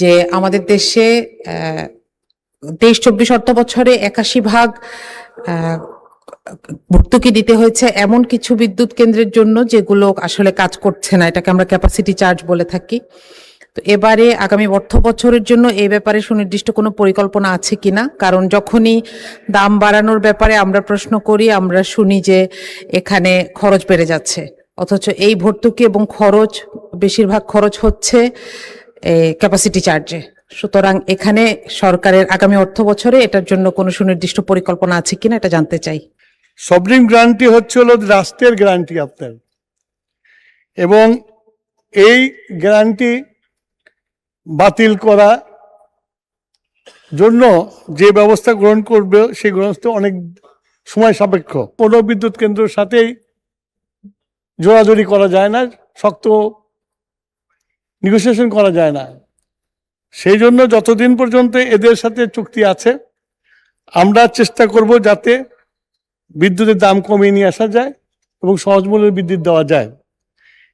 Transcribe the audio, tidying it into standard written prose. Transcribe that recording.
যে আমাদের দেশে 23-24 অর্থ বছরে 81% ভর্তুকি দিতে হয়েছে এমন কিছু বিদ্যুৎ কেন্দ্রের জন্য যেগুলো আসলে কাজ করছে না, এটাকে আমরা ক্যাপাসিটি চার্জ বলে থাকি। তো এবারে আগামী অর্থ বছরের জন্য এই ব্যাপারে সুনির্দিষ্ট কোনো পরিকল্পনা আছে কিনা, কারণ যখনই দাম বাড়ানোর ব্যাপারে আমরা প্রশ্ন করি আমরা শুনি যে এখানে খরচ বেড়ে যাচ্ছে, অথচ এই ভর্তুকি এবং খরচ বেশিরভাগ খরচ হচ্ছে ক্যাপাসিটি চার্জে। সুতরাং এখানে সরকারের আগামী অর্থ বছরে এটার জন্য কোনো সুনির্দিষ্ট পরিকল্পনা আছে কিনা এটা জানতে চাই। সবরিন গ্যারান্টি হচ্ছে হলো রাষ্ট্রের গ্যারান্টি আপনার, এবং এই গ্যারান্টি বাতিল করা জন্য যে ব্যবস্থা গ্রহণ করবে সেই ব্যবস্থা অনেক সময় সাপেক্ষ। কোনো বিদ্যুৎ কেন্দ্রের সাথেই জোরাজোরি করা যায় না, শক্ত নেগোসিয়েশন করা যায় না। সেই জন্য যতদিন পর্যন্ত এদের সাথে চুক্তি আছে আমরা চেষ্টা করব যাতে বিদ্যুতের দাম কমিয়ে নিয়ে আসা যায় এবং সহজ মূল্যে বিদ্যুৎ দেওয়া যায়।